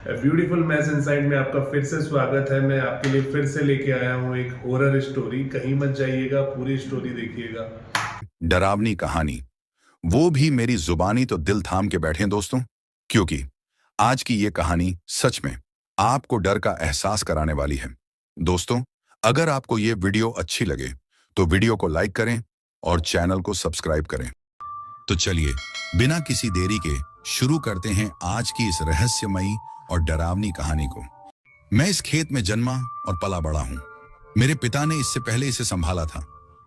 Beautiful mess inside में आपका फिर से स्वागत है। मैं आपके लिए फिर से लेके आया हूँ एक हॉरर स्टोरी। कहीं मत जाइएगा, पूरी स्टोरी देखिएगा। डरावनी कहानी, वो भी मेरी जुबानी तो दिल थाम के बैठे दोस्तों, क्योंकि आज की ये कहानी सच में आपको डर का एहसास कराने वाली है। दोस्तों, अगर आपको ये वीडियो अच्छी लगे तो वीडियो को लाइक करें और चैनल को सब्सक्राइब करें। तो चलिए बिना किसी देरी के शुरू करते हैं आज की इस रहस्यमयी और डरावनी कहानी को। मैं इस खेत में जन्मा और पला बड़ा हूं। मेरे पिता ने इससे पहले इसे संभाला था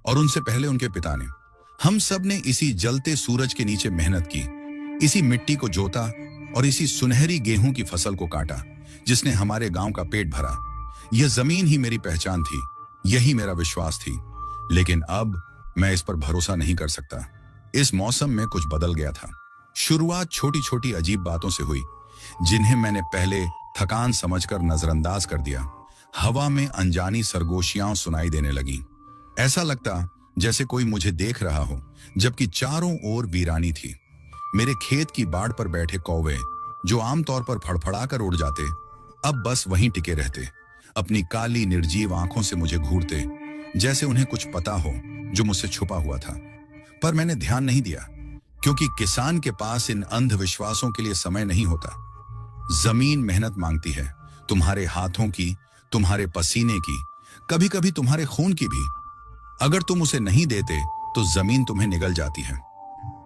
और उनसे पहले उनके पिता ने। हम सब ने इसी जलते सूरज के नीचे मेहनत की, इसी मिट्टी को जोता और इसी सुनहरी गेहूं की फसल को काटा जिसने हमारे गांव का पेट भरा। यह जमीन ही मेरी पहचान थी, यही मेरा विश्वास थी। लेकिन अब मैं इस पर भरोसा नहीं कर सकता। इस मौसम में कुछ बदल गया था। शुरुआत छोटी छोटी अजीब बातों से हुई जिन्हें मैंने पहले थकान समझकर नजरअंदाज कर दिया। हवा में अनजानी सरगोशियां सुनाई देने लगी। ऐसा लगता जैसे कोई मुझे देख रहा हो, जबकि चारों ओर वीरानी थी। मेरे खेत की बाड़ पर बैठे कौवे, जो आमतौर पर फड़फड़ाकर उड़ जाते, अब बस वहीं टिके रहते, अपनी काली निर्जीव आंखों से मुझे घूरते, जैसे उन्हें कुछ पता हो जो मुझसे छुपा हुआ था। पर मैंने ध्यान नहीं दिया, क्योंकि किसान के पास इन अंधविश्वासों के लिए समय नहीं होता। जमीन मेहनत मांगती है, तुम्हारे हाथों की, तुम्हारे पसीने की, कभी कभी तुम्हारे खून की भी। अगर तुम उसे नहीं देते तो जमीन तुम्हें निगल जाती है।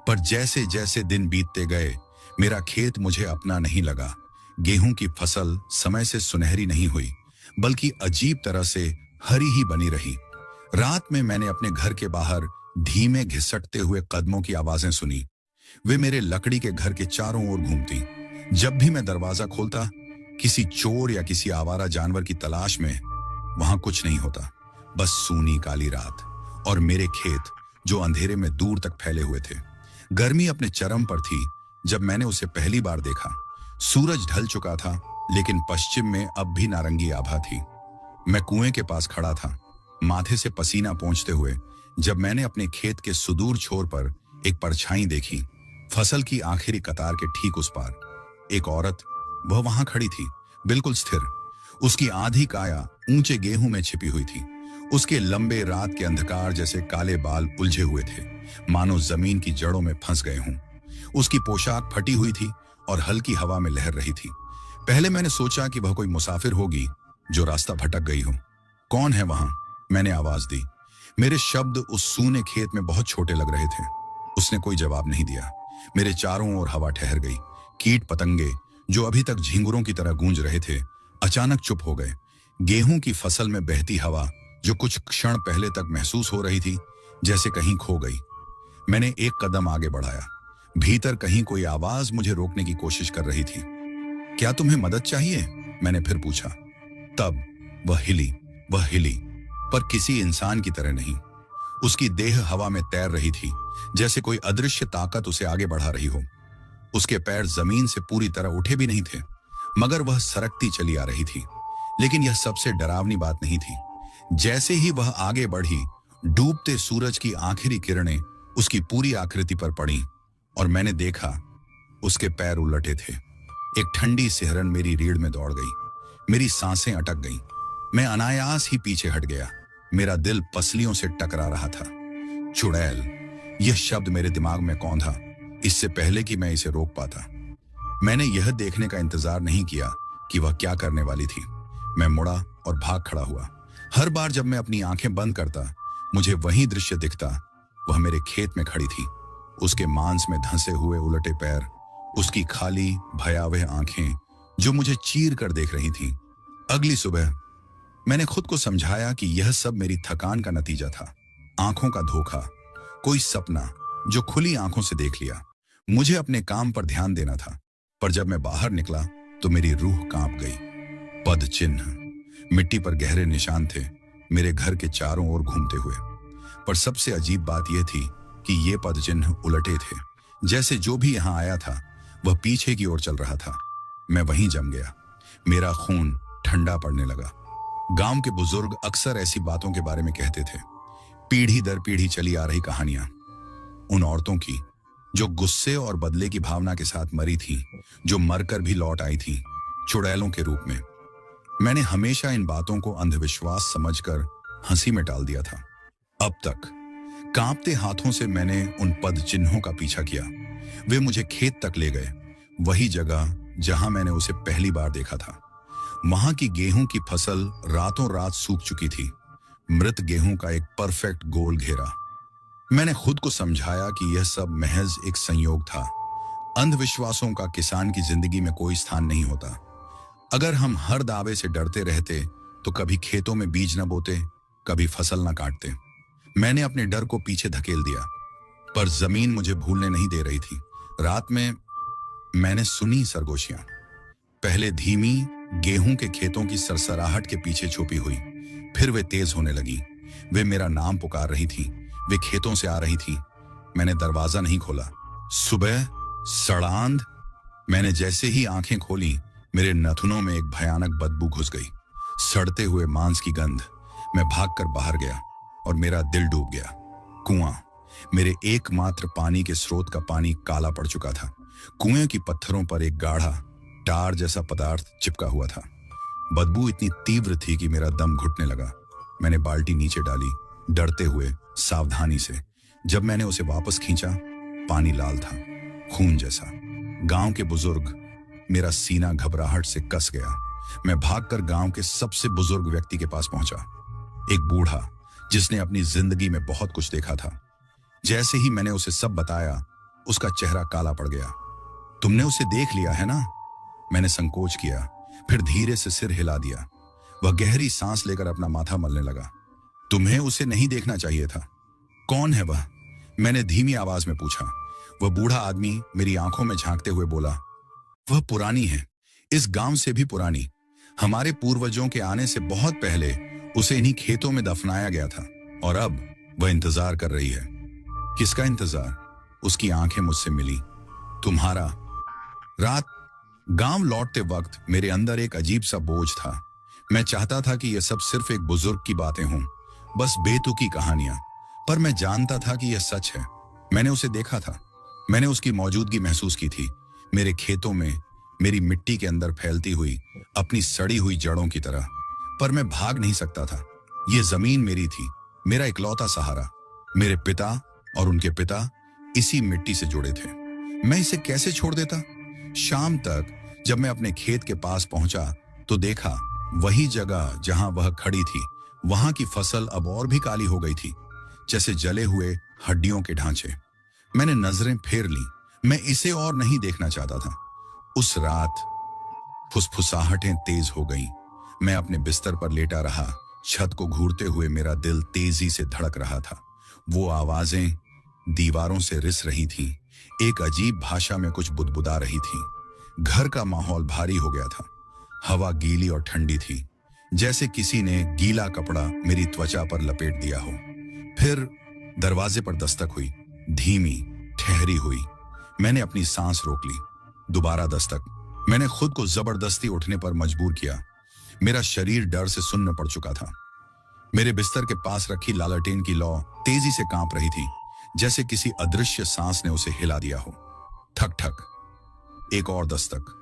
पर जैसे जैसे दिन बीतते गए, मेरा खेत मुझे अपना नहीं लगा। गेहूं की फसल समय से सुनहरी नहीं हुई, बल्कि अजीब तरह से हरी ही बनी रही। रात में मैंने अपने घर के बाहर धीमे घिसटते हुए कदमों की आवाजें सुनी। वे मेरे लकड़ी के घर के चारों ओर घूमती। जब भी मैं दरवाजा खोलता, किसी चोर या किसी आवारा जानवर की तलाश में, वहां कुछ नहीं होता, बस सूनी काली रात और मेरे खेत जो अंधेरे में दूर तक फैले हुए थे। गर्मी अपने चरम पर थी जब मैंने उसे पहली बार देखा। सूरज ढल चुका था, लेकिन पश्चिम में अब भी नारंगी आभा थी। मैं कुएं के पास खड़ा था, माथे से पसीना पोंछते हुए, जब मैंने अपने खेत के सुदूर छोर पर एक परछाई देखी। फसल की आखिरी कतार के ठीक उस पार एक औरत, वह वहां खड़ी थी, बिल्कुल स्थिर। उसकी आधी काया ऊंचे गेहूं में छिपी हुई थी। उसके लंबे रात के अंधकार जैसे काले बाल उलझे हुए थे, मानो जमीन की जड़ों में फंस गए हों। उसकी पोशाक फटी हुई थी और हल्की हवा में लहर रही थी। पहले मैंने सोचा कि वह कोई मुसाफिर होगी जो रास्ता भटक गई हो। कौन है वहां? मैंने आवाज दी। मेरे शब्द उस सूने खेत में बहुत छोटे लग रहे थे। उसने कोई जवाब नहीं दिया। मेरे चारों ओर हवा ठहर गई। कीट पतंगे, जो अभी तक झिंगुरों की तरह गूंज रहे थे, अचानक चुप हो गए। गेहूं की फसल में बहती हवा, जो कुछ क्षण पहले तक महसूस हो रही थी, जैसे कहीं खो गई। मैंने एक कदम आगे बढ़ाया। भीतर कहीं कोई आवाज मुझे रोकने की कोशिश कर रही थी। क्या तुम्हें मदद चाहिए? मैंने फिर पूछा। तब वह हिली, पर किसी इंसान की तरह नहीं। उसकी देह हवा में तैर रही थी, जैसे कोई अदृश्य ताकत उसे आगे बढ़ा रही हो। उसके पैर जमीन से पूरी तरह उठे भी नहीं थे, मगर वह सरकती चली आ रही थी। लेकिन यह सबसे डरावनी बात नहीं थी। जैसे ही वह आगे बढ़ी, डूबते सूरज की आखिरी किरणें उसकी पूरी आकृति पर पड़ी और मैंने देखा, उसके पैर उलटे थे। एक ठंडी सिहरन मेरी रीढ़ में दौड़ गई। मेरी सांसें अटक गईं। मैं अनायास ही पीछे हट गया। मेरा दिल पसलियों से टकरा रहा था। चुड़ैल, यह शब्द मेरे दिमाग में कौंधा, इससे पहले कि मैं इसे रोक पाता। मैंने यह देखने का इंतजार नहीं किया कि वह क्या करने वाली थी। मैं मुड़ा और भाग खड़ा हुआ। हर बार जब मैं अपनी आंखें बंद करता, मुझे वही दृश्य दिखता। वह मेरे खेत में खड़ी थी, उसके मांस में धंसे हुए उलटे पैर, उसकी खाली भयावह आंखें जो मुझे चीर कर देख रही थीं। अगली सुबह मैंने खुद को समझाया कि यह सब मेरी थकान का नतीजा था। आंखों का धोखा, कोई सपना जो खुली आंखों से देख लिया। मुझे अपने काम पर ध्यान देना था, पर जब मैं बाहर निकला तो मेरी रूह कांप गई। पद चिन्ह, मिट्टी पर गहरे निशान थे, मेरे घर के चारों ओर घूमते हुए। पर सबसे अजीब बात यह थी कि ये पद चिन्ह उलटे थे, जैसे जो भी यहां आया था वह पीछे की ओर चल रहा था। मैं वहीं जम गया। मेरा खून ठंडा पड़ने लगा। गांव के बुजुर्ग अक्सर ऐसी बातों के बारे में कहते थे, पीढ़ी दर पीढ़ी चली आ रही कहानियां, उन औरतों की जो गुस्से और बदले की भावना के साथ मरी थीं, जो मरकर भी लौट आई थीं, चुड़ैलों के रूप में। मैंने हमेशा इन बातों को अंधविश्वास समझकर हंसी में टाल दिया था। अब तक कांपते हाथों से मैंने उन पद चिन्हों का पीछा किया। वे मुझे खेत तक ले गए, वही जगह जहां मैंने उसे पहली बार देखा था। वहां की गेहूं की फसल रातों रात सूख चुकी थी, मृत गेहूं का एक परफेक्ट गोल घेरा। मैंने खुद को समझाया कि यह सब महज एक संयोग था। अंधविश्वासों का किसान की जिंदगी में कोई स्थान नहीं होता। अगर हम हर दावे से डरते रहते तो कभी खेतों में बीज न बोते, कभी फसल न काटते। मैंने अपने डर को पीछे धकेल दिया, पर जमीन मुझे भूलने नहीं दे रही थी। रात में मैंने सुनी सरगोशियां, पहले धीमी, गेहूं के खेतों की सरसराहट के पीछे छुपी हुई, फिर वे तेज होने लगी। वे मेरा नाम पुकार रही थी, वे खेतों से आ रही थी। मैंने दरवाजा नहीं खोला। सुबह सड़ांध। मैंने जैसे ही आंखें खोली, मेरे नथुनों में एक भयानक बदबू घुस गई, सड़ते हुए मांस की गंध। मैं भागकर बाहर गया और मेरा दिल डूब गया। कुआं, मेरे एकमात्र पानी के स्रोत का पानी काला पड़ चुका था। कुएं की पत्थरों पर एक गाढ़ा टार जैसा पदार्थ चिपका हुआ था। बदबू इतनी तीव्र थी कि मेरा दम घुटने लगा। मैंने बाल्टी नीचे डाली, डरते हुए, सावधानी से। जब मैंने उसे वापस खींचा, पानी लाल था, खून जैसा। गांव के बुजुर्ग। मेरा सीना घबराहट से कस गया। मैं भागकर गांव के सबसे बुजुर्ग व्यक्ति के पास पहुंचा, एक बूढ़ा जिसने अपनी जिंदगी में बहुत कुछ देखा था। जैसे ही मैंने उसे सब बताया, उसका चेहरा काला पड़ गया। तुमने उसे देख लिया है ना? मैंने संकोच किया, फिर धीरे से सिर हिला दिया। वह गहरी सांस लेकर अपना माथा मलने लगा। तुम्हें उसे नहीं देखना चाहिए था। कौन है वह? मैंने धीमी आवाज में पूछा। वह बूढ़ा आदमी मेरी आंखों में झांकते हुए बोला, वह पुरानी है, इस गांव से भी पुरानी। हमारे पूर्वजों के आने से बहुत पहले उसे इन्हीं खेतों में दफनाया गया था, और अब वह इंतजार कर रही है। किसका इंतजार? उसकी आंखें मुझसे मिली। तुम्हारा। रात गांव लौटते वक्त मेरे अंदर एक अजीब सा बोझ था। मैं चाहता था कि यह सब सिर्फ एक बुजुर्ग की बातें हों, बस बेतुकी कहानियां, पर मैं जानता था कि यह सच है। मैंने उसे देखा था, मैंने उसकी मौजूदगी महसूस की थी, मेरे खेतों में, मेरी मिट्टी के अंदर फैलती हुई, अपनी सड़ी हुई जड़ों की तरह। पर मैं भाग नहीं सकता था। यह जमीन मेरी थी, मेरा इकलौता सहारा। मेरे पिता और उनके पिता इसी मिट्टी से जुड़े थे। मैं इसे कैसे छोड़ देता? शाम तक जब मैं अपने खेत के पास पहुंचा तो देखा, वही जगह जहां वह खड़ी थी, वहां की फसल अब और भी काली हो गई थी, जैसे जले हुए हड्डियों के ढांचे। मैंने नजरें फेर ली, मैं इसे और नहीं देखना चाहता था। उस रात फुसफुसाहटें तेज हो गईं। मैं अपने बिस्तर पर लेटा रहा, छत को घूरते हुए मेरा दिल तेजी से धड़क रहा था। वो आवाजें दीवारों से रिस रही थीं, एक अजीब भाषा में कुछ बुदबुदा रही थीं। घर का माहौल भारी हो गया था। हवा गीली और ठंडी थी, जैसे किसी ने गीला कपड़ा मेरी त्वचा पर लपेट दिया हो। फिर दरवाजे पर दस्तक हुई, धीमी, ठहरी हुई। मैंने अपनी सांस रोक ली। दोबारा दस्तक। मैंने खुद को जबरदस्ती उठने पर मजबूर किया। मेरा शरीर डर से सुन्न पड़ चुका था। मेरे बिस्तर के पास रखी लालटेन की लौ तेजी से कांप रही थी, जैसे किसी अदृश्य सांस ने उसे हिला दिया हो। ठक ठक। एक और दस्तक,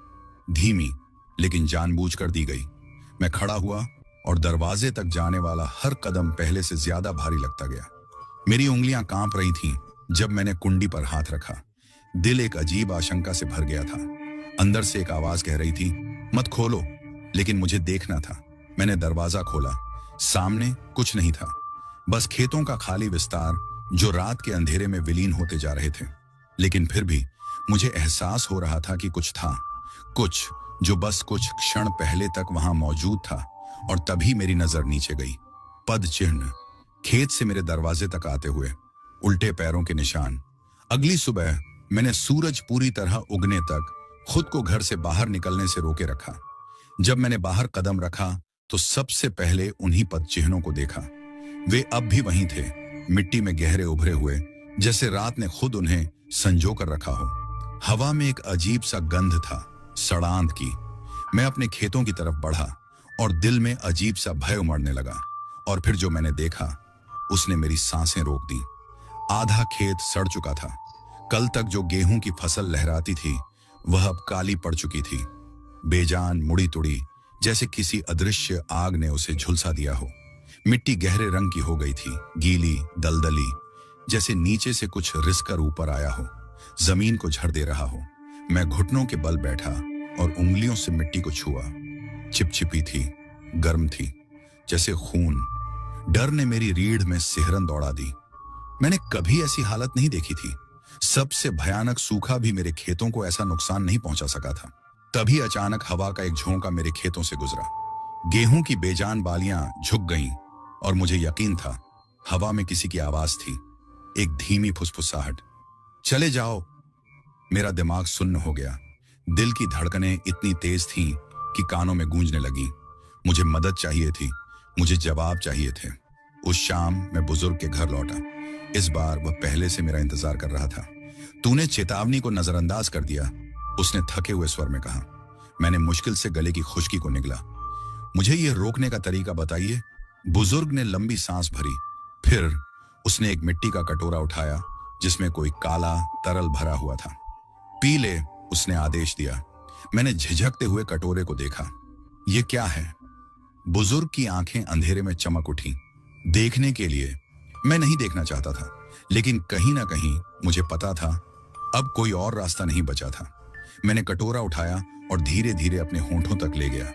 धीमी लेकिन जानबूझकर दी गई। मैं खड़ा हुआ और दरवाजे तक जाने वाला हर कदम पहले से ज्यादा भारी लगता गया। मेरी उंगलियां कांप रही थीं जब मैंने कुंडी पर हाथ रखा। दिल एक अजीब आशंका से भर गया था। अंदर से एक आवाज कह रही थी, मत खोलो, लेकिन मुझे देखना था। मैंने दरवाजा खोला। सामने कुछ नहीं था, बस खेतों का खाली विस्तार जो रात के अंधेरे में विलीन होते जा रहे थे। लेकिन फिर भी मुझे एहसास हो रहा था कि कुछ था, कुछ जो बस कुछ क्षण पहले तक वहां मौजूद था। और तभी मेरी नजर नीचे गई। पद चिन्ह, खेत से मेरे दरवाजे तक आते हुए, उल्टे पैरों के निशान। अगली सुबह मैंने सूरज पूरी तरह उगने तक खुद को घर से बाहर निकलने से रोके रखा। जब मैंने बाहर कदम रखा तो सबसे पहले उन्हीं पद चिन्हों को देखा। वे अब भी वहीं थे, मिट्टी में गहरे उभरे हुए, जैसे रात ने खुद उन्हें संजो कर रखा हो। हवा में एक अजीब सा गंध था, सड़ांध की। मैं अपने खेतों की तरफ बढ़ा और दिल में अजीब सा भय उमड़ने लगा। और फिर जो मैंने देखा, उसने मेरी सांसें रोक दी। आधा खेत सड़ चुका था। कल तक जो गेहूं की फसल लहराती थी, वह अब काली पड़ चुकी थी। बेजान मुड़ी तुड़ी, जैसे किसी अदृश्य आग ने उसे झुलसा दिया हो। मिट्टी गहरे रंग की हो गई थी, गीली, दलदली, जैसे नीचे से कुछ रिसकर ऊपर आया हो, जमीन को झड़ दे रहा हो। मैं घुटनों के बल बैठा और उंगलियों से मिट्टी को छुआ। चिपचिपी थी, गर्म थी, जैसे खून। डर ने मेरी रीढ़ में सिहरन दौड़ा दी। मैंने कभी ऐसी हालत नहीं देखी थी। सबसे भयानक सूखा भी मेरे खेतों को ऐसा नुकसान नहीं पहुंचा सका था। तभी अचानक हवा का एक झोंका मेरे खेतों से गुजरा। गेहूं की बेजान बालियां झुक गईं और मुझे यकीन था हवा में किसी की आवाज थी, एक धीमी फुसफुसाहट। चले जाओ। मेरा दिमाग सुन्न हो गया। दिल की धड़कनें इतनी तेज थीं कि कानों में गूंजने लगी। मुझे मदद चाहिए थी, मुझे जवाब चाहिए थे। उस शाम मैं बुजुर्ग के घर लौटा। इस बार वह पहले से मेरा इंतजार कर रहा था। तूने चेतावनी को नजरअंदाज कर दिया, उसने थके हुए स्वर में कहा। मैंने मुश्किल से गले की खुश्की को निगला। मुझे यह रोकने का तरीका बताइए। बुजुर्ग ने लंबी सांस भरी। फिर उसने एक मिट्टी का कटोरा उठाया जिसमें कोई काला तरल भरा हुआ था। पी ले, उसने आदेश दिया। मैंने झिझकते हुए कटोरे को देखा। यह क्या है? बुजुर्ग की आंखें अंधेरे में चमक उठी। देखने के लिए मैं नहीं देखना चाहता था, लेकिन कहीं ना कहीं मुझे पता था अब कोई और रास्ता नहीं बचा था। मैंने कटोरा उठाया और धीरे धीरे अपने होंठों तक ले गया।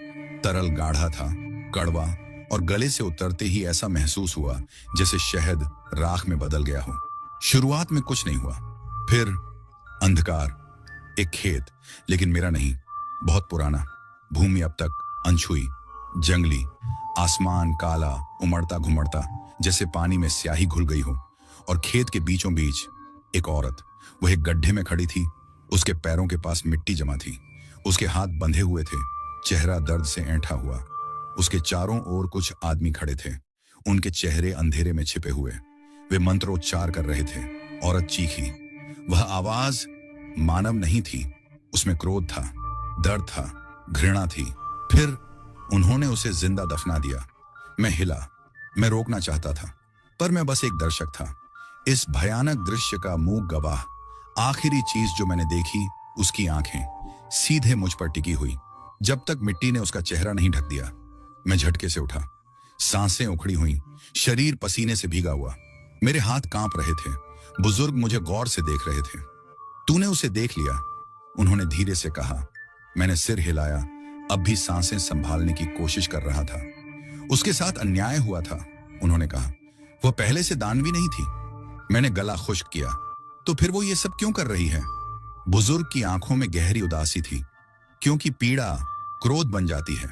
तरल गाढ़ा था, कड़वा, और गले से उतरते ही ऐसा महसूस हुआ जैसे शहद राख में बदल गया हो। शुरुआत में कुछ नहीं हुआ। फिर अंधकार, एक खेत, लेकिन मेरा नहीं, बहुत पुराना। भूमि अब तक अनछुई, जंगली, आसमान काला, उमड़ता घुमड़ता, जैसे पानी में स्याही घुल गई हो। और खेत के बीचों बीच एक औरत, वह एक गड्ढे में खड़ी थी। उसके पैरों के पास मिट्टी जमा थी, उसके हाथ बंधे हुए थे, चेहरा दर्द से ऐंठा हुआ। उसके चारों ओर कुछ आदमी खड़े थे, उनके चेहरे अंधेरे में छिपे हुए। वे मंत्रोच्चार कर रहे थे। औरत चीखी। वह आवाज मानव नहीं थी, उसमें क्रोध था, दर्द था, घृणा थी। फिर उन्होंने उसे जिंदा दफना दिया। मैं हिला। मैं रोकना चाहता था, पर मैं बस एक दर्शक था, इस भयानक दृश्य का मूक गवाह। आखिरी चीज जो मैंने देखी, उसकी आंखें सीधे मुझ पर टिकी हुई, जब तक मिट्टी ने उसका चेहरा नहीं ढक दिया। मैं झटके से उठा, सांसें उखड़ी हुई, शरीर पसीने से भीगा हुआ, मेरे हाथ कांप रहे थे। बुजुर्ग मुझे गौर से देख रहे थे। तूने उसे देख लिया, उन्होंने धीरे से कहा। मैंने सिर हिलाया, अब भी सांसें संभालने की कोशिश कर रहा था। उसके साथ अन्याय हुआ था, उन्होंने कहा। वह पहले से दानवी नहीं थी। मैंने गला खुश्क किया। तो फिर वो ये सब क्यों कर रही है? बुजुर्ग की आंखों में गहरी उदासी थी। क्योंकि पीड़ा क्रोध बन जाती है,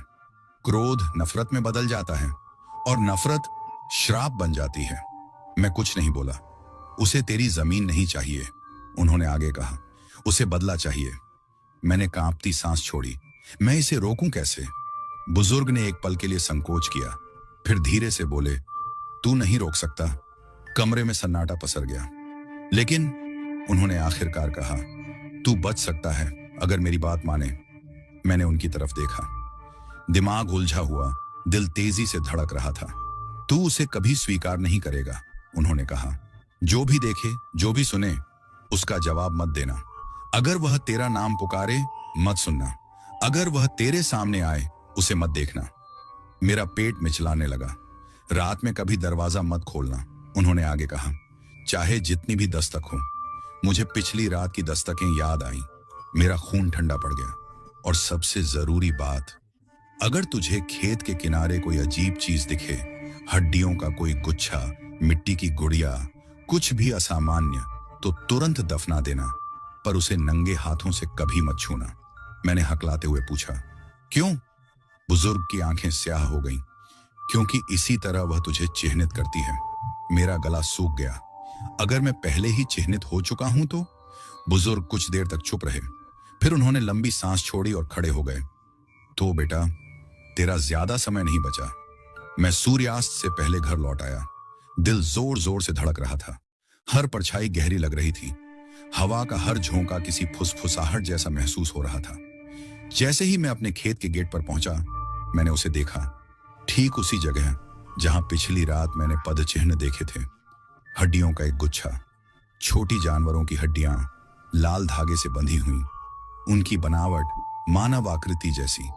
क्रोध नफरत में बदल जाता है, और नफरत श्राप बन जाती है। मैं कुछ नहीं बोला। उसे तेरी जमीन नहीं चाहिए, उन्होंने आगे कहा। उसे बदला चाहिए। मैंने कांपती सांस छोड़ी। मैं इसे रोकूं कैसे? बुजुर्ग ने एक पल के लिए संकोच किया, फिर धीरे से बोले, तू नहीं रोक सकता। कमरे में सन्नाटा पसर गया। लेकिन उन्होंने आखिरकार कहा, तू बच सकता है अगर मेरी बात माने। मैंने उनकी तरफ देखा। दिमाग उलझा हुआ, दिल तेजी से धड़क रहा था। तू उसे कभी स्वीकार नहीं करेगा, उन्होंने कहा। जो भी देखे, जो भी सुने, उसका जवाब मत देना। अगर वह तेरा नाम पुकारे, मत सुनना। अगर वह तेरे सामने आए, उसे मत देखना। मेरा पेट मिचलाने लगा। रात में कभी दरवाजा मत खोलना, उन्होंने आगे कहा, चाहे जितनी भी दस्तक हो। मुझे पिछली रात की दस्तकें याद आईं। मेरा खून ठंडा पड़ गया। और सबसे जरूरी बात, अगर तुझे खेत के किनारे कोई अजीब चीज दिखे, हड्डियों का कोई गुच्छा, मिट्टी की गुड़िया, कुछ भी असामान्य, तो तुरंत दफना देना, पर उसे नंगे हाथों से कभी मत छूना। मैंने हकलाते हुए पूछा, क्यों? बुजुर्ग की आंखें स्याह हो गईं। क्योंकि इसी तरह वह तुझे चिह्नित करती है। मेरा गला सूख गया। अगर मैं पहले ही चिह्नित हो चुका हूं तो? बुजुर्ग कुछ देर तक चुप रहे, फिर उन्होंने लंबी सांस छोड़ी और खड़े हो गए। तो बेटा, तेरा ज्यादा समय नहीं बचा। मैं सूर्यास्त से पहले घर लौट आया। दिल जोर जोर से धड़क रहा था। हर परछाई गहरी लग रही थी। हवा का हर झोंका किसी फुसफुसाहट जैसा महसूस हो रहा था। जैसे ही मैं अपने खेत के गेट पर पहुंचा, मैंने उसे देखा, ठीक उसी जगह जहां पिछली रात मैंने पदचिह्न देखे थे। हड्डियों का एक गुच्छा, छोटी जानवरों की हड्डियां लाल धागे से बंधी हुई, उनकी बनावट मानव आकृति जैसी।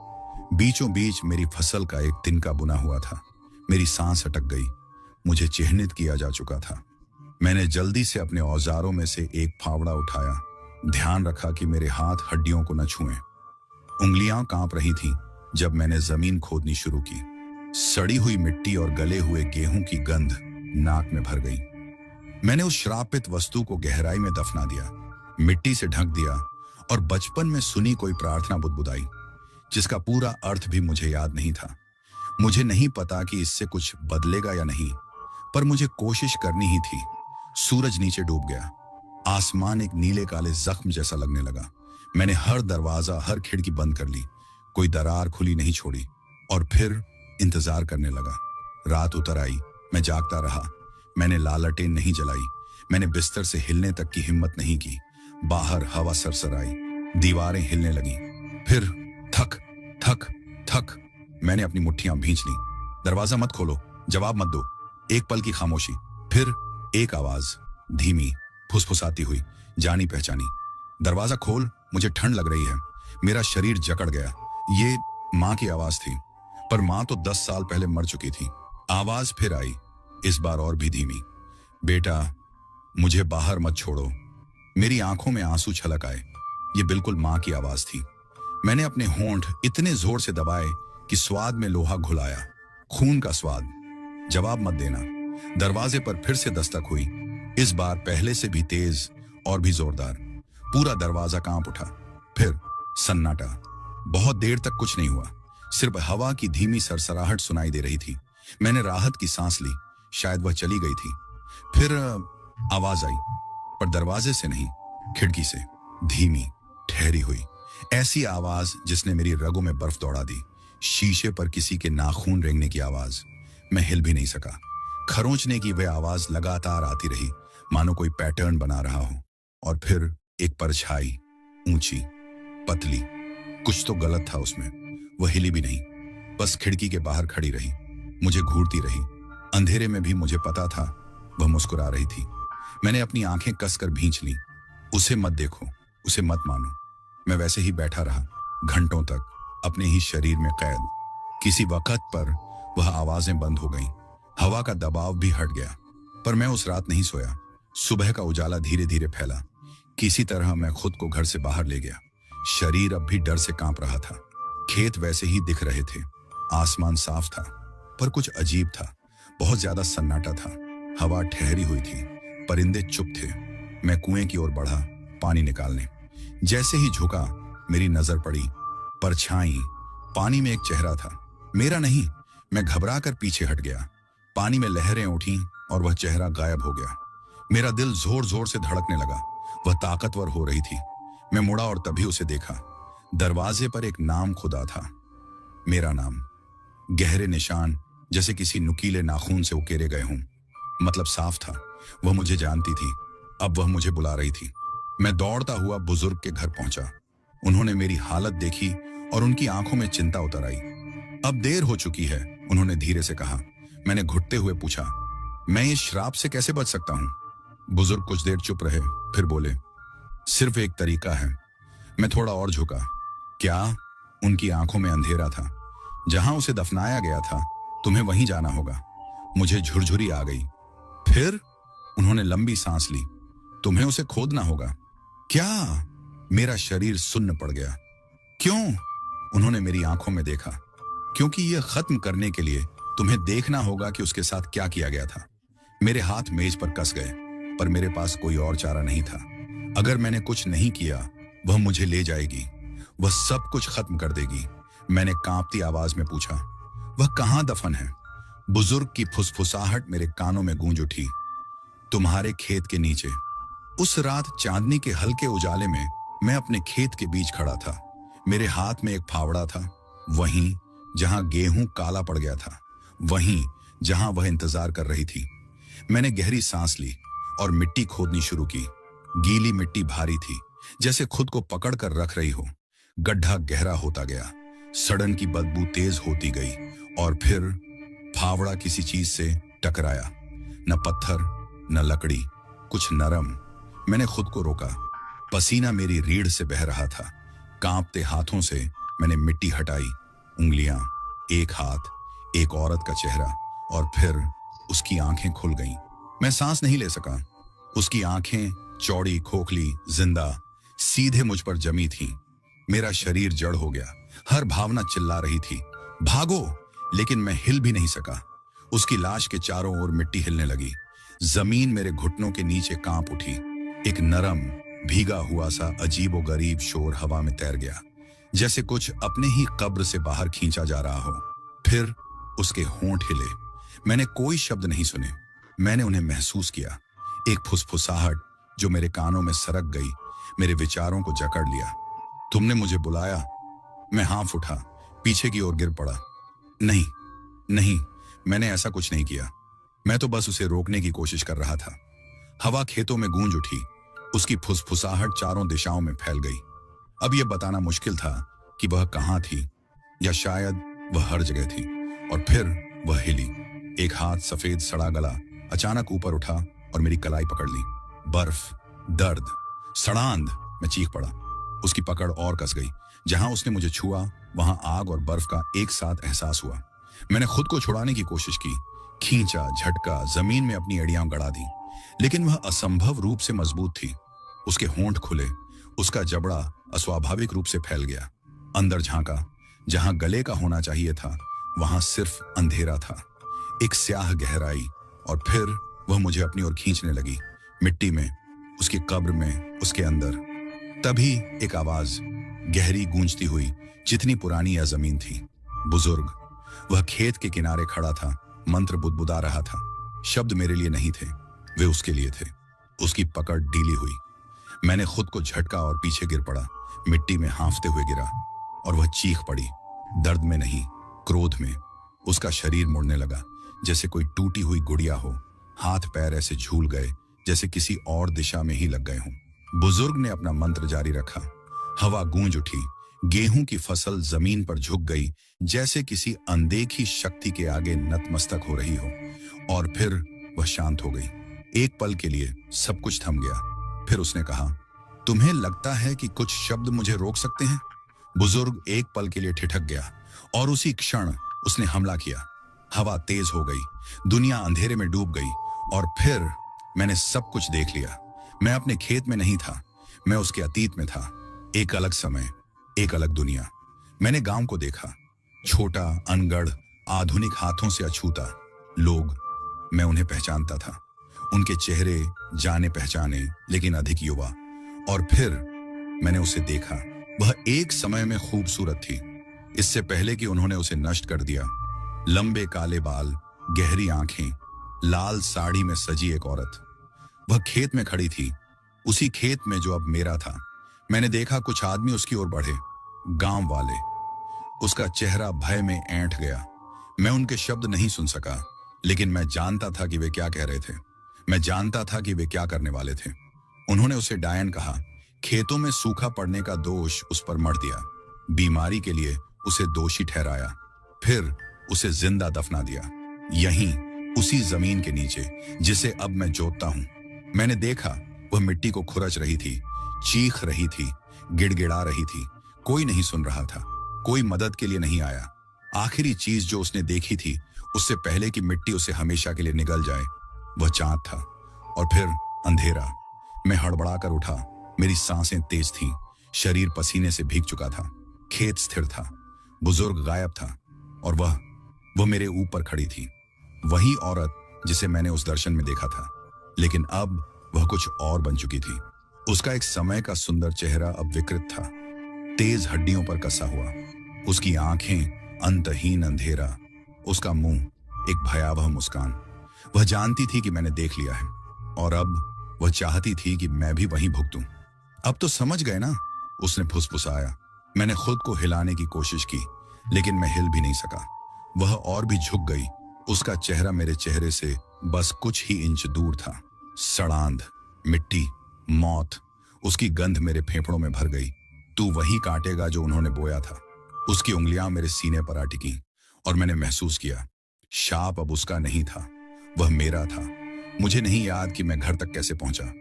बीचों बीच मेरी फसल का एक तिनका बुना हुआ था। मेरी सांस अटक गई। मुझे चिह्नित किया जा चुका था। मैंने जल्दी से अपने औजारों में से एक फावड़ा उठाया। ध्यान रखा कि मेरे हाथ हड्डियों को न छुएं। उंगलियां कांप रही थीं जब मैंने जमीन खोदनी शुरू की। सड़ी हुई मिट्टी और गले हुए गेहूं की गंध नाक में भर गई। मैंने उस श्रापित वस्तु को गहराई में दफना दिया, मिट्टी से ढक दिया और बचपन में सुनी कोई प्रार्थना बुदबुदाई, जिसका पूरा अर्थ भी मुझे याद नहीं था। मुझे नहीं पता कि इससे कुछ बदलेगा या नहीं, पर मुझे कोशिश करनी ही थी। सूरज नीचे डूब गया। आसमान एक नीले काले जख्म जैसा लगने लगा। मैंने हर दरवाजा, हर खिड़की बंद कर ली, कोई दरार खुली नहीं छोड़ी और फिर इंतजार करने लगा। रात उतर आई। मैं जागता रहा। मैंने लालटेन नहीं जलाई। मैंने बिस्तर से हिलने तक की हिम्मत नहीं की। बाहर हवा सरसराई, दीवारें हिलने लगी। फिर थक थक थक मैंने अपनी मुट्ठियां भींच ली। दरवाजा मत खोलो, जवाब मत दो। एक पल की खामोशी, फिर एक आवाज, धीमी, फुसफुसाती हुई, जानी पहचानी। दरवाजा खोल, मुझे ठंड लग रही है। मेरा शरीर जकड़ गया। ये माँ की आवाज थी, पर माँ तो 10 साल पहले मर चुकी थी। आवाज फिर आई, इस बार और भी धीमी। बेटा, मुझे बाहर मत छोड़ो। मेरी आंखों में आंसू छलक आए। ये बिल्कुल माँ की आवाज थी। मैंने अपने होंठ इतने जोर से दबाए कि स्वाद में लोहा घुलाया, खून का स्वाद। जवाब मत देना। दरवाजे पर फिर से दस्तक हुई, इस बार पहले से भी तेज और भी जोरदार। पूरा दरवाजा कांप उठा। फिर सन्नाटा। बहुत देर तक कुछ नहीं हुआ, सिर्फ हवा की धीमी सरसराहट सुनाई दे रही थी। मैंने राहत की सांस ली, शायद वह चली गई थी। फिर आवाज आई, पर दरवाजे से नहीं, खिड़की से, धीमी, ठहरी हुई। ऐसी आवाज जिसने मेरी रगों में बर्फ दौड़ा दी। शीशे पर किसी के नाखून रेंगने की आवाज। मैं हिल भी नहीं सका। खरोंचने की वह आवाज लगातार आती रही, मानो कोई पैटर्न बना रहा हो। और फिर एक परछाई, ऊंची, पतली। कुछ तो गलत था उसमें। वह हिली भी नहीं, बस खिड़की के बाहर खड़ी रही, मुझे घूरती रही। अंधेरे में भी मुझे पता था वह मुस्कुरा रही थी। मैंने अपनी आंखें कसकर भींच ली। उसे मत देखो, उसे मत मानो। मैं वैसे ही बैठा रहा, घंटों तक, अपने ही शरीर में कैद। किसी वक्त पर वह आवाजें बंद हो गईं। हवा का दबाव भी हट गया। पर मैं उस रात नहीं सोया। सुबह का उजाला धीरे धीरे फैला। किसी तरह मैं खुद को घर से बाहर ले गया। शरीर अब भी डर से कांप रहा था। खेत वैसे ही दिख रहे थे। आसमान साफ था, पर कुछ अजीब था। बहुत ज्यादा सन्नाटा था। हवा ठहरी हुई थी, परिंदे चुप थे। मैं कुएं की ओर बढ़ा, पानी निकालने। जैसे ही झुका, मेरी नजर पड़ी। परछाई, पानी में एक चेहरा था। मेरा नहीं। मैं घबरा कर पीछे हट गया। पानी में लहरें उठी और वह चेहरा गायब हो गया। मेरा दिल जोर जोर से धड़कने लगा। वह ताकतवर हो रही थी। मैं मुड़ा और तभी उसे देखा। दरवाजे पर एक नाम खुदा था, मेरा नाम। गहरे निशान, जैसे किसी नुकीले नाखून से उकेरे गए हों। मतलब साफ था, वह मुझे जानती थी। अब वह मुझे बुला रही थी। मैं दौड़ता हुआ बुजुर्ग के घर पहुंचा। उन्होंने मेरी हालत देखी और उनकी आंखों में चिंता उतर आई। अब देर हो चुकी है, उन्होंने धीरे से कहा। मैंने घुटते हुए पूछा, मैं इस श्राप से कैसे बच सकता हूं? बुजुर्ग कुछ देर चुप रहे, फिर बोले, सिर्फ एक तरीका है। मैं थोड़ा और झुका। क्या? उनकी आंखों में अंधेरा था। जहां उसे दफनाया गया था, तुम्हें वहीं जाना होगा। मुझे झुरझुरी आ गई। फिर? उन्होंने लंबी सांस ली। तुम्हें उसे खोदना होगा। क्या? मेरा शरीर सुन्न पड़ गया। क्यों? उन्होंने मेरी आंखों में देखा। क्योंकि यह खत्म करने के लिए तुम्हें देखना होगा कि उसके साथ क्या किया गया था। मेरे हाथ मेज पर कस गए, पर मेरे पास कोई और चारा नहीं था। अगर मैंने कुछ नहीं किया, वह मुझे ले जाएगी। वह सब कुछ खत्म कर देगी। मैंने कांपती आवाज में पूछा, वह कहां दफन है? बुजुर्ग की फुसफुसाहट मेरे कानों में गूंज उठी। तुम्हारे खेत के नीचे। उस रात चांदनी के हल्के उजाले में मैं अपने खेत के बीच खड़ा था। मेरे हाथ में एक फावड़ा था, वहीं जहां गेहूं काला पड़ गया था, वहीं जहां वह इंतजार कर रही थी। मैंने गहरी सांस ली और मिट्टी खोदनी शुरू की। गीली मिट्टी भारी थी, जैसे खुद को पकड़ कर रख रही हो। गड्ढा गहरा होता गया। सड़न की बदबू तेज होती गई और फिर फावड़ा किसी चीज से टकराया। न पत्थर, न लकड़ी, कुछ नरम। मैंने खुद को रोका। पसीना मेरी रीढ़ से बह रहा था। कांपते हाथों से मैंने मिट्टी हटाई, उंगलियां, एक हाथ, एक औरत का चेहरा, और फिर उसकी आंखें खुल गईं। मैं सांस नहीं ले सका। उसकी आंखें चौड़ी, खोखली, जिंदा, सीधे मुझ पर जमी थीं। मेरा शरीर जड़ हो गया। हर भावना चिल्ला रही थी, भागो, लेकिन मैं हिल भी नहीं सका। उसकी लाश के चारों ओर मिट्टी हिलने लगी। जमीन मेरे घुटनों के नीचे कांप उठी। एक नरम, भीगा हुआ सा अजीबोगरीब शोर हवा में तैर गया, जैसे कुछ अपने ही कब्र से बाहर खींचा जा रहा हो। फिर उसके होंठ हिले। मैंने कोई शब्द नहीं सुने, मैंने उन्हें महसूस किया। एक फुसफुसाहट जो मेरे कानों में सरक गई, मेरे विचारों को जकड़ लिया। तुमने मुझे बुलाया। मैं हाँफ उठा, पीछे की ओर गिर पड़ा। नहीं, नहीं, मैंने ऐसा कुछ नहीं किया। मैं तो बस उसे रोकने की कोशिश कर रहा था। हवा खेतों में गूंज उठी। उसकी फुसफुसाहट चारों दिशाओं में फैल गई। अब यह बताना मुश्किल था कि वह कहाँ थी, या शायद वह हर जगह थी। और फिर वह हिली। एक हाथ, सफेद सड़ा गला, अचानक ऊपर उठा और मेरी कलाई पकड़ ली। बर्फ, दर्द, सड़ांध। मैं चीख पड़ा। उसकी पकड़ और कस गई। जहां उसने मुझे छुआ, वहां आग और बर्फ का एक साथ एहसास हुआ। मैंने खुद को छुड़ाने की कोशिश की, खींचा, झटका, जमीन में अपनी एड़ियां गड़ा दी, लेकिन वह असंभव रूप से मजबूत थी। उसके होंठ खुले, उसका जबड़ा अस्वाभाविक रूप से फैल गया। अंदर झांका, जहां गले का होना चाहिए था, वहां सिर्फ अंधेरा था, एक स्याह गहराई। और फिर वह मुझे अपनी ओर खींचने लगी, मिट्टी में, उसकी कब्र में, उसके अंदर। तभी एक आवाज, गहरी गूंजती हुई, जितनी पुरानी यह जमीन थी। बुजुर्ग। वह खेत के किनारे खड़ा था, मंत्र बुदबुदा रहा था। शब्द मेरे लिए नहीं थे, वे उसके लिए थे। उसकी पकड़ ढीली हुई। मैंने खुद को झटका और पीछे गिर पड़ा, मिट्टी में हांफते हुए गिरा। और वह चीख पड़ी, दर्द में नहीं, क्रोध में। उसका शरीर मुड़ने लगा, जैसे कोई टूटी हुई गुड़िया हो। हाथ पैर ऐसे झूल गए जैसे किसी और दिशा में ही लग गए हों। बुजुर्ग ने अपना मंत्र जारी रखा। हवा गूंज उठी। गेहूं की फसल जमीन पर झुक गई, जैसे किसी अनदेखी शक्ति के आगे नतमस्तक हो रही हो। और फिर वह शांत हो गई। एक पल के लिए सब कुछ थम गया। फिर उसने कहा, तुम्हें लगता है कि कुछ शब्द मुझे रोक सकते हैं? बुजुर्ग एक पल के लिए ठिठक गया, और उसी क्षण उसने हमला किया। हवा तेज हो गई, दुनिया अंधेरे में डूब गई। और फिर मैंने सब कुछ देख लिया। मैं अपने खेत में नहीं था, मैं उसके अतीत में था। एक अलग समय, एक अलग दुनिया। मैंने गांव को देखा, छोटा, अनगढ़, आधुनिक, हाथों से अछूता। लोग, मैं उन्हें पहचानता था, उनके चेहरे जाने पहचाने, लेकिन अधिक युवा। और फिर मैंने उसे देखा। वह एक समय में खूबसूरत थी, इससे पहले कि उन्होंने उसे नष्ट कर दिया। लंबे काले बाल, गहरी आंखें, लाल साड़ी में सजी एक औरत। वह खेत में खड़ी थी, उसी खेत में जो अब मेरा था। मैंने देखा कुछ आदमी उसकी ओर बढ़े, गांव वाले। उसका चेहरा भय में ऐंठ गया। मैं उनके शब्द नहीं सुन सका, लेकिन मैं जानता था कि वे क्या कह रहे थे। मैं जानता था कि वे क्या करने वाले थे। उन्होंने उसे डायन कहा, खेतों में सूखा पड़ने का दोष उस पर मढ़ दिया, बीमारी के लिए उसे दोषी ठहराया, फिर उसे जिंदा दफना दिया, यहीं उसी जमीन के नीचे जिसे अब मैं जोतता हूं। मैंने देखा वह मिट्टी को खुरच रही थी, चीख रही थी, गिड़गिड़ा रही थी। कोई नहीं सुन रहा था, कोई मदद के लिए नहीं आया। आखिरी चीज जो उसने देखी थी, उससे पहले कि मिट्टी उसे हमेशा के लिए निगल जाए, वह चांद था। और फिर अंधेरा। मैं हड़बड़ाकर उठा, मेरी सांसें तेज थीं, शरीर पसीने से भीग चुका था। खेत स्थिर था, बुजुर्ग गायब था, और वह मेरे ऊपर खड़ी थी, वही औरत जिसे मैंने उस दर्शन में देखा था। लेकिन अब वह कुछ और बन चुकी थी। उसका एक समय का सुंदर चेहरा अब विकृत था, तेज हड्डियों पर कसा हुआ। उसकी आंखें अंतहीन अंधेरा, उसका मुंह एक भयावह मुस्कान। वह जानती थी कि मैंने देख लिया है, और अब वह चाहती थी कि मैं भी वहीं भुगतूं। अब तो समझ गए ना, उसने फुसफुसाया। मैंने खुद को हिलाने की कोशिश की, लेकिन मैं हिल भी नहीं सका। वह और भी झुक गई। उसका चेहरा मेरे चेहरे से बस कुछ ही इंच दूर था। सड़ांध, मिट्टी, मौत। उसकी गंध मेरे फेफड़ों में भर गई। तू वही काटेगा जो उन्होंने बोया था। उसकी उंगलियां मेरे सीने पर आ टिकीं, और मैंने महसूस किया, शाप अब उसका नहीं था, वह मेरा था। मुझे नहीं याद कि मैं घर तक कैसे पहुंचा।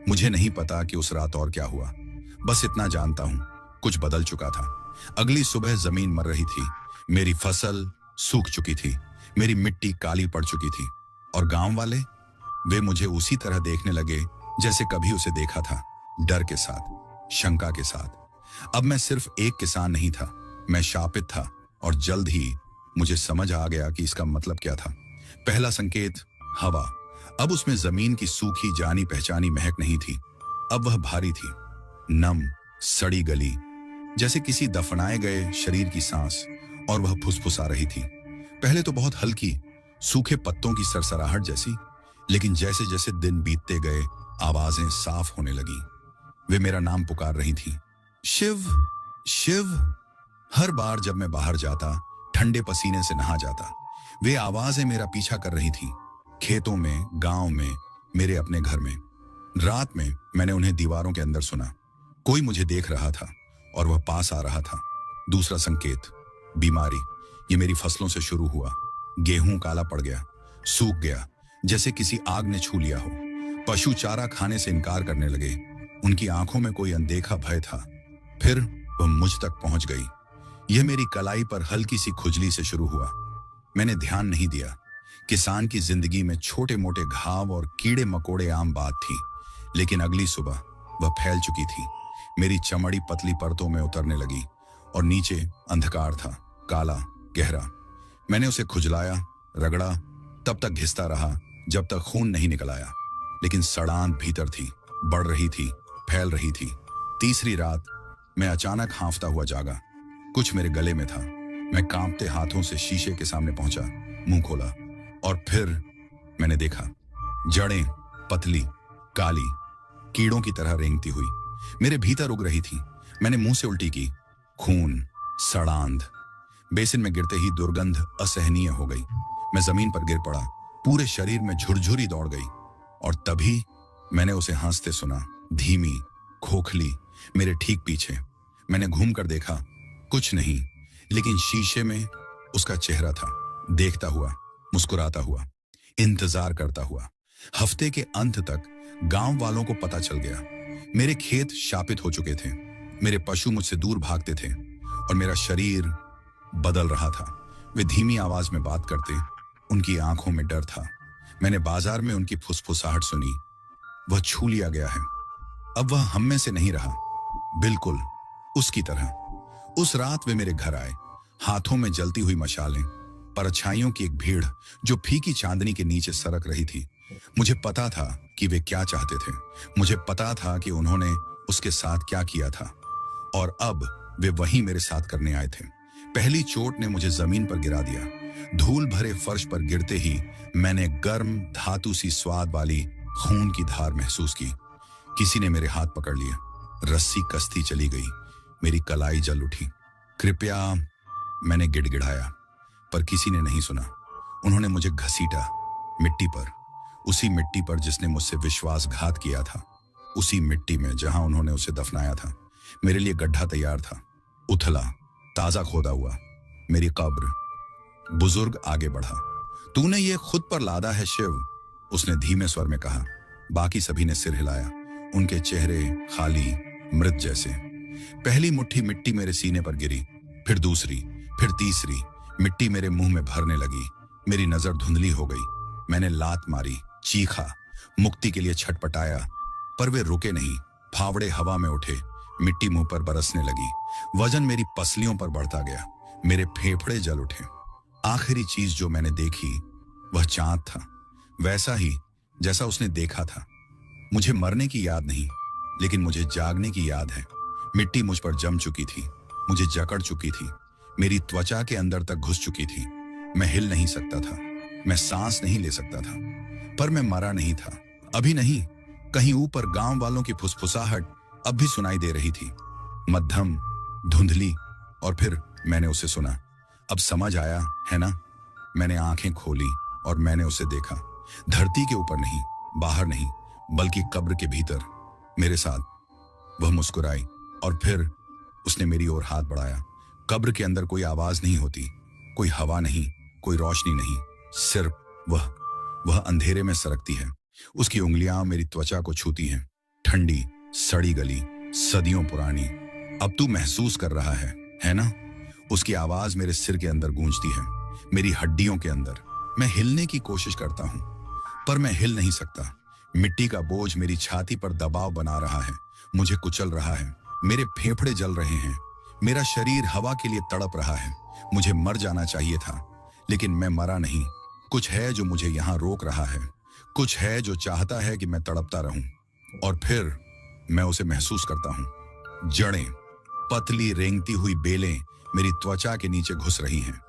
मुझे नहीं पता कि उस रात और क्या हुआ। बस इतना जानता हूं, कुछ बदल चुका था। अगली सुबह जमीन मर रही थी, मेरी फसल सूख चुकी थी, मेरी मिट्टी काली पड़ चुकी थी, और गांव वाले, वे मुझे उसी तरह देखने लगे जैसे कभी उसे देखा था, डर के साथ, शंका के साथ। अब मैं सिर्फ एक किसान नहीं था, मैं शापित था, और जल्द ही मुझे समझ आ गया कि इसका मतलब क्या था। पहला संकेत, हवा। अब उसमें जमीन की सूखी जानी पहचानी महक नहीं थी, अब वह भारी थी, नम, सड़ी गली, जैसे किसी दफनाए गए शरीर की सांस, और वह फुसफुसा रही थी। पहले तो बहुत हल्की, सूखे पत्तों की सरसराहट जैसी, लेकिन जैसे जैसे दिन बीतते गए आवाजें साफ होने लगी। वे मेरा नाम पुकार रही थी, शिव, शिव। हर बार जब मैं बाहर जाता, ठंडे पसीने से नहा जाता, वे आवाजें मेरा पीछा कर रही थीं, खेतों में, गांव में, मेरे अपने घर में। रात में मैंने उन्हें दीवारों के अंदर सुना, कोई मुझे देख रहा था और वह पास आ रहा था। दूसरा संकेत, बीमारी। ये मेरी फसलों से शुरू हुआ। गेहूं काला पड़ गया, सूख गया, जैसे किसी आग ने छू लिया हो। पशु चारा खाने से इनकार करने लगे, उनकी आंखों में कोई अनदेखा भय था। फिर वह मुझ तक पहुंच गई। यह मेरी कलाई पर हल्की सी खुजली से शुरू हुआ। मैंने ध्यान नहीं दिया। किसान की जिंदगी में छोटे मोटे घाव और कीड़े मकोड़े आम बात थी, लेकिन अगली सुबह वह फैल चुकी थी। मेरी चमड़ी पतली परतों में उतरने लगी और नीचे अंधकार था, काला, गहरा। मैंने उसे खुजलाया, रगड़ा, तब तक घिसता रहा जब तक खून नहीं निकल आया, लेकिन सड़ांत भीतर थी, बढ़ रही थी, फैल रही थी। तीसरी रात मैं अचानक हांफता हुआ जागा। कुछ मेरे गले में था। मैं कांपते हाथों से शीशे के सामने पहुंचा, मुंह खोला, और फिर मैंने देखा, जड़ें पतली, काली, कीड़ों की तरह रेंगती हुई मेरे भीतर उग रही थी। मैंने मुंह से उल्टी की, खून, सड़ांध। बेसिन में गिरते ही दुर्गंध असहनीय हो गई। मैं जमीन पर गिर पड़ा, पूरे शरीर में झुरझुरी दौड़ गई, और तभी मैंने उसे हंसते सुना, धीमी, खोखली, मेरे ठीक पीछे। मैंने घूमकर देखा, कुछ नहीं, लेकिन शीशे में उसका चेहरा था, देखता हुआ, मुस्कुराता हुआ, इंतजार करता हुआ। हफ्ते के अंत तक गांव वालों को पता चल गया। मेरे खेत शापित हो चुके थे, मेरे पशु मुझसे दूर भागते थे, और मेरा शरीर बदल रहा था। वे धीमी आवाज में बात करते, उनकी आंखों में डर था। मैंने बाजार में उनकी फुसफुसाहट सुनी, वह छू लिया गया है। अब वह हम में से नहीं रहा, बिल्कुल उसकी तरह। उस रात वे मेरे घर आए, हाथों में जलती हुई मशालें, परछाइयों की एक भीड़ जो फीकी चांदनी के नीचे सरक रही थी। मुझे पता था कि वे क्या चाहते थे, मुझे पता था कि उन्होंने उसके साथ क्या किया था, और अब वे वही मेरे साथ करने आए थे। पहली चोट ने मुझे जमीन पर गिरा दिया। धूल भरे फर्श पर गिरते ही मैंने गर्म, धातु सी स्वाद वाली खून की धार महसूस की। किसी ने मेरे हाथ पकड़ लिया, रस्सी कसती चली गई, मेरी कलाई जल उठी। कृपया, मैंने गिड़गिड़ाया, पर किसी ने नहीं सुना। उन्होंने मुझे घसीटा, मिट्टी पर, उसी मिट्टी पर जिसने मुझसे विश्वासघात किया था, उसी मिट्टी में जहां उन्होंने उसे दफनाया था। मेरे लिए गड्ढा तैयार था, उथला, ताजा खोदा हुआ, मेरी कब्र। बुजुर्ग आगे बढ़ा। तूने ये खुद पर लादा है शिव, उसने धीमे स्वर में कहा। बाकी सभी ने सिर हिलाया, उनके चेहरे खाली, मृत जैसे। पहली मुट्ठी मिट्टी मेरे सीने पर गिरी, फिर दूसरी, फिर तीसरी। मिट्टी मेरे मुंह में भरने लगी, मेरी नजर धुंधली हो गई। मैंने लात मारी, चीखा, मुक्ति के लिए छटपटाया, पर वे रुके नहीं। फावड़े हवा में उठे, मिट्टी मुंह पर बरसने लगी। वजन मेरी पसलियों पर बढ़ता गया, मेरे फेफड़े जल उठे। आखिरी चीज जो मैंने देखी वह चांद था, वैसा ही जैसा उसने देखा था। मुझे मरने की याद नहीं, लेकिन मुझे जागने की याद है। मिट्टी मुझ पर जम चुकी थी, मुझे जकड़ चुकी थी, मेरी त्वचा के अंदर तक घुस चुकी थी। मैं हिल नहीं सकता था, मैं सांस नहीं ले सकता था, पर मैं मरा नहीं था, अभी नहीं। कहीं ऊपर गांव वालों की फुसफुसाहट अब भी सुनाई दे रही थी, मध्यम, धुंधली। और फिर मैंने उसे सुना। अब समझ आया है ना? मैंने आंखें खोली और मैंने उसे देखा, धरती के ऊपर नहीं, बाहर नहीं, बल्कि कब्र के भीतर, मेरे साथ। वह मुस्कुराई और फिर उसने मेरी ओर हाथ बढ़ाया। कब्र के अंदर कोई आवाज नहीं होती, कोई हवा नहीं, कोई रोशनी नहीं, सिर्फ वह अंधेरे में सरकती है। उसकी उंगलियां मेरी त्वचा को छूती हैं, ठंडी, सड़ी गली, सदियों पुरानी। अब तू महसूस कर रहा है ना? उसकी आवाज मेरे सिर के अंदर गूंजती है, मेरी हड्डियों के अंदर। मैं हिलने की कोशिश करता हूं, पर मैं हिल नहीं सकता। मिट्टी का बोझ मेरी छाती पर दबाव बना रहा है, मुझे कुचल रहा है। मेरे फेफड़े जल रहे हैं, मेरा शरीर हवा के लिए तड़प रहा है। मुझे मर जाना चाहिए था, लेकिन मैं मरा नहीं। कुछ है जो मुझे यहां रोक रहा है, कुछ है जो चाहता है कि मैं तड़पता रहूं। और फिर मैं उसे महसूस करता हूं। जड़ें, पतली रेंगती हुई बेलें मेरी त्वचा के नीचे घुस रही हैं,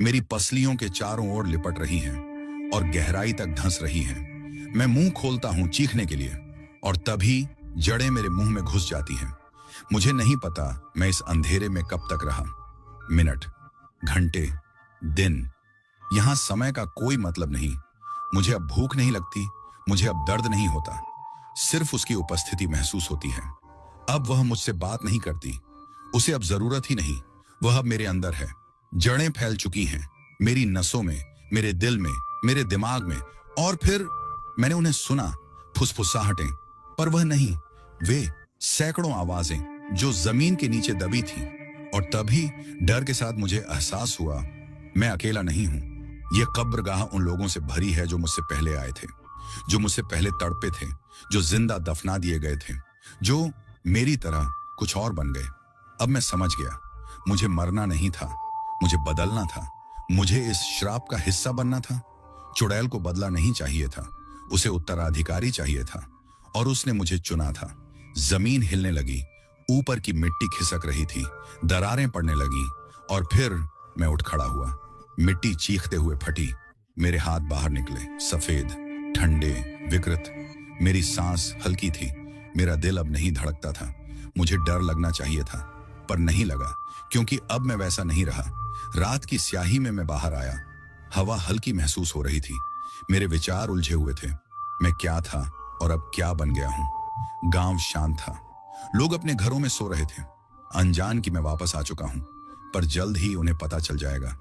मेरी पसलियों के चारों ओर लिपट रही हैं और गहराई तक धंस रही हैं। मैं मुंह खोलता हूं चीखने के लिए, और तभी जड़ें मेरे मुंह में घुस जाती हैं। मुझे नहीं पता मैं इस अंधेरे में कब तक रहा। मिनट, घंटे, दिन, यहां समय का कोई मतलब नहीं। मुझे अब भूख नहीं लगती, मुझे अब दर्द नहीं होता, सिर्फ उसकी उपस्थिति महसूस होती है। अब वह मुझसे बात नहीं करती, उसे अब जरूरत ही नहीं। वह अब मेरे अंदर है। जड़ें फैल चुकी हैं, मेरी नसों में, मेरे दिल में, मेरे दिमाग में। और फिर मैंने उन्हें सुना, फुसफुसाहटें, पर वह नहीं, वे सैकड़ों आवाजें जो जमीन के नीचे दबी थीं। और तभी डर के साथ मुझे एहसास हुआ, मैं अकेला नहीं हूं। यह कब्रगाह उन लोगों से भरी है जो मुझसे पहले आए थे, जो मुझसे पहले तड़पे थे, जो जिंदा दफना दिए गए थे, जो मेरी तरह कुछ और बन गए। अब मैं समझ गया, मुझे मरना नहीं था, मुझे बदलना था। मुझे इस श्राप का हिस्सा बनना था। चुड़ैल को बदला नहीं चाहिए था, उसे उत्तराधिकारी चाहिए था, और उसने मुझे चुना था। जमीन हिलने लगी, ऊपर की मिट्टी खिसक रही थी, दरारें पड़ने लगी, और फिर मैं उठ खड़ा हुआ। मिट्टी चीखते हुए फटी, मेरे हाथ बाहर निकले, सफेद, ठंडे, विकृत। मेरी सांस हल्की थी, मेरा दिल अब नहीं धड़कता था। मुझे डर लगना चाहिए था, पर नहीं लगा, क्योंकि अब मैं वैसा नहीं रहा। रात की स्याही में मैं बाहर आया। हवा हल्की महसूस हो रही थी, मेरे विचार उलझे हुए थे। मैं क्या था और अब क्या बन गया हूं? गांव शांत था, लोग अपने घरों में सो रहे थे, अनजान कि मैं वापस आ चुका हूं। पर जल्द ही उन्हें पता चल जाएगा,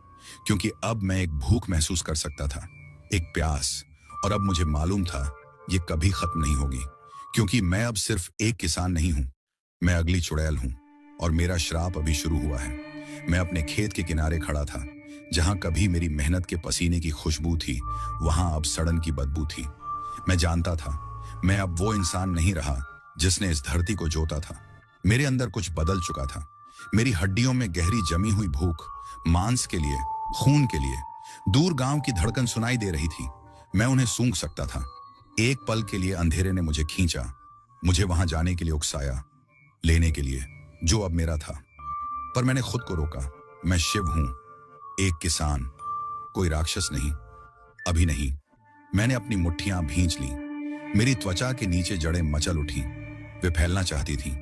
क्योंकि अब मैं एक भूख महसूस कर सकता था, एक प्यास। और अब मुझे मालूम था ये कभी खत्म नहीं होगी, क्योंकि मैं अब सिर्फ एक किसान नहीं हूं, मैं अगली चुड़ैल हूं, और मेरा श्राप अभी शुरू हुआ है। मैं अपने खेत के किनारे खड़ा था, जहां कभी मेरी मेहनत के पसीने की खुशबू थी, वहां अब सड़न की बदबू थी। मैं जानता था मैं अब वो इंसान नहीं रहा जिसने इस धरती को जोता था। मेरे अंदर कुछ बदल चुका था। मेरी हड्डियों में गहरी जमी हुई भूख, मांस के लिए, खून के लिए। दूर गांव की धड़कन सुनाई दे रही थी, मैं उन्हें सूंघ सकता था। एक पल के लिए अंधेरे ने मुझे खींचा, मुझे वहां जाने के लिए उकसाया, लेने के लिए जो अब मेरा था। पर मैंने खुद को रोका। मैं शिव हूं, एक किसान, कोई राक्षस नहीं, अभी नहीं। मैंने अपनी मुट्ठियां भींच ली, मेरी त्वचा के नीचे जड़ें मचल उठी। वे फैलना चाहती थीं,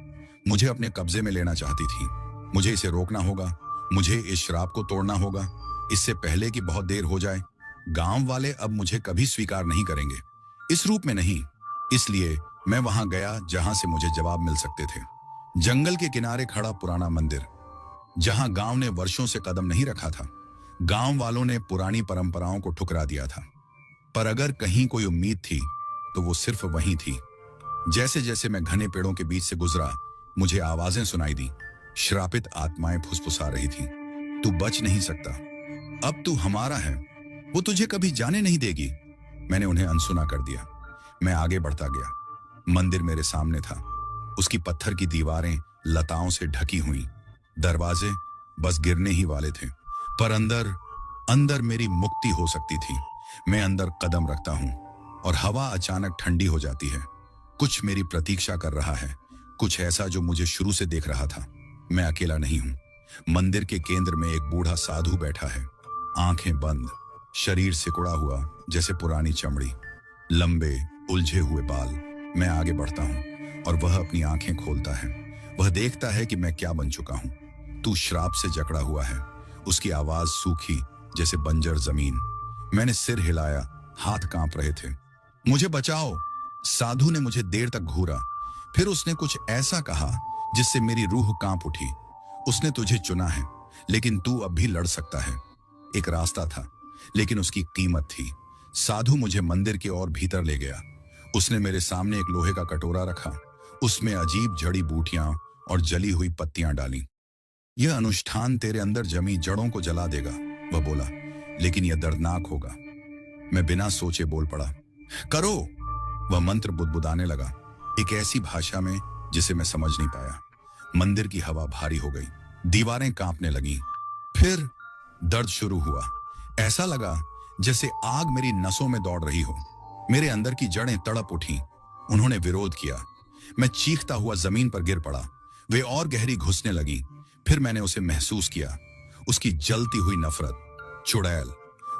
मुझे अपने कब्जे में लेना चाहती थीं। मुझे इसे रोकना होगा, मुझे इस श्राप को तोड़ना होगा, इससे पहले कि बहुत देर हो जाए। गांव वाले अब मुझे कभी स्वीकार नहीं करेंगे, इस रूप में नहीं। इसलिए मैं वहां गया जहां से मुझे जवाब मिल सकते थे। जंगल के किनारे खड़ा पुराना मंदिर, जहां गांव ने वर्षों से कदम नहीं रखा था। गांव वालों ने पुरानी परंपराओं को ठुकरा दिया था, पर अगर कहीं कोई उम्मीद थी तो वो सिर्फ वहीं थी। जैसे जैसे मैं घने पेड़ों के बीच से गुजरा, मुझे आवाजें सुनाई दी। श्रापित आत्माएं फुसफुसा रही थी, तू बच नहीं सकता, अब तू हमारा है, वो तुझे कभी जाने नहीं देगी। मैंने उन्हें अनसुना कर दिया। मैं आगे बढ़ता गया। मंदिर मेरे सामने था, उसकी पत्थर की दीवारें लताओं से ढकी हुई, दरवाजे बस गिरने ही वाले थे। पर अंदर अंदर मेरी मुक्ति हो सकती थी। मैं अंदर कदम रखता हूं और हवा अचानक ठंडी हो जाती है। कुछ मेरी प्रतीक्षा कर रहा है, कुछ ऐसा जो मुझे शुरू से देख रहा था। मैं अकेला नहीं हूं। मंदिर के केंद्र में एक बूढ़ा साधु बैठा है, आंखें बंद, शरीर सिकुड़ा हुआ जैसे पुरानी चमड़ी, लंबे उलझे हुए बाल। मैं आगे बढ़ता हूं और वह अपनी आंखें खोलता है। वह देखता है कि मैं क्या बन चुका हूं। तू श्राप से जकड़ा हुआ है। उसकी आवाज सूखी जैसे बंजर जमीन। मैंने सिर हिलाया, हाथ कांप रहे थे। मुझे बचाओ। साधु ने मुझे देर तक घूरा, फिर उसने कुछ ऐसा कहा जिससे मेरी रूह कांप उठी। उसने तुझे चुना है, लेकिन तू अब भी लड़ सकता है। एक रास्ता था, लेकिन उसकी कीमत थी। साधु मुझे मंदिर के और भीतर ले गया। उसने मेरे सामने एक लोहे का कटोरा रखा, उसमें अजीब जड़ी बूटियां और जली हुई पत्तियां डाली। यह अनुष्ठान तेरे अंदर जमी जड़ों को जला देगा, वह बोला, लेकिन यह दर्दनाक होगा। मैं बिना सोचे बोल पड़ा, करो। वह मंत्र बुदबुदाने लगा, एक ऐसी भाषा में जिसे मैं समझ नहीं पाया। मंदिर की हवा भारी हो गई, दीवारें कांपने लगीं। फिर दर्द शुरू हुआ। ऐसा लगा जैसे आग मेरी नसों में दौड़ रही हो। मेरे अंदर की जड़ें तड़प उठीं। उन्होंने विरोध किया। मैं चीखता हुआ जमीन पर गिर पड़ा। वे और गहरी घुसने लगी। फिर मैंने उसे महसूस किया, उसकी जलती हुई नफरत। चुड़ैल,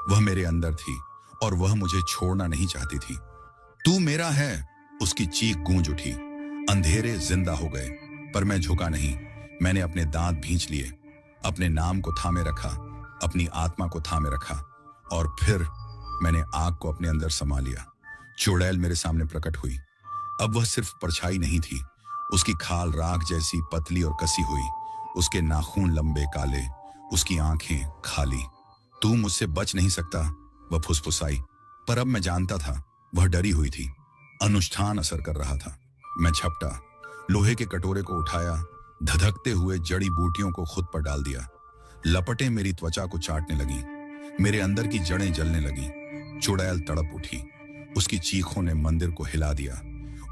वह मेरे अंदर थी और वह मुझे छोड़ना नहीं चाहती थी। तू मेरा है, उसकी चीख गूंज उठी। अंधेरे जिंदा हो गए, पर मैं झुका नहीं। मैंने अपने दांत भींच लिए, अपने नाम को थामे रखा, अपनी आत्मा को थामे रखा, और फिर मैंने आग को अपने अंदर समा लिया। चुड़ैल मेरे सामने प्रकट हुई। अब वह सिर्फ परछाई नहीं थी, उसकी खाल राख जैसी पतली और कसी हुई, उसके नाखून लंबे काले, उसकी आंखें खाली। तू मुझसे बच नहीं सकता, वह फुसफुसाई। पर अब मैं जानता था, वह डरी हुई थी। अनुष्ठान असर कर रहा था। मैं झपटा, लोहे के कटोरे को उठाया, धधकते हुए जड़ी बूटियों को खुद पर डाल दिया। लपटें मेरी त्वचा को चाटने लगी, मेरे अंदर की जड़ें जलने लगी। चुड़ैल तड़प उठी, उसकी चीखों ने मंदिर को हिला दिया।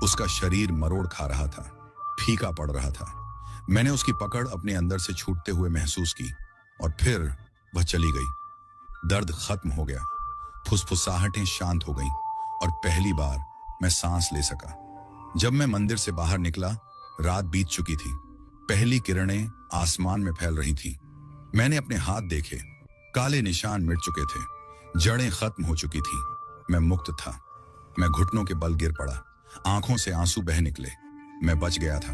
उसका शरीर मरोड़ खा रहा था, फीका पड़ रहा था। मैंने उसकी पकड़ अपने अंदर से छूटते हुए महसूस की, और फिर वह चली गई। दर्द खत्म हो गया, फुसफुसाहटें शांत हो गईं, और पहली बार मैं सांस ले सका। जब मैं मंदिर से बाहर निकला, रात बीत चुकी थी। पहली किरणें आसमान में फैल रही थीं। मैंने अपने हाथ देखे, काले निशान मिट चुके थे, जड़ें खत्म हो चुकी थीं। मैं मुक्त था। मैं घुटनों के बल गिर पड़ा, आंखों से आंसू बह निकले। मैं बच गया था,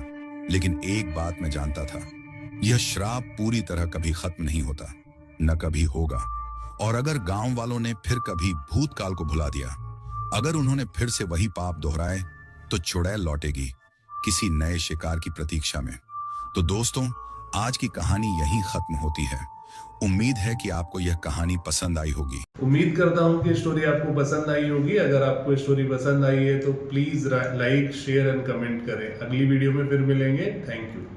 लेकिन एक बात मैं जानता था, यह श्राप पूरी तरह कभी खत्म नहीं होता, न कभी होगा। और अगर गांव वालों ने फिर कभी भूतकाल को भुला दिया, अगर उन्होंने फिर से वही पाप दोहराए, तो चुड़ैल लौटेगी किसी नए शिकार की प्रतीक्षा में। तो दोस्तों, आज की कहानी यहीं खत्म होती है। उम्मीद है कि आपको यह कहानी पसंद आई होगी। उम्मीद करता हूँ कि स्टोरी आपको पसंद आई होगी। अगर आपको स्टोरी पसंद आई है तो please like, share and comment करें। अगली वीडियो में फिर मिलेंगे। Thank you.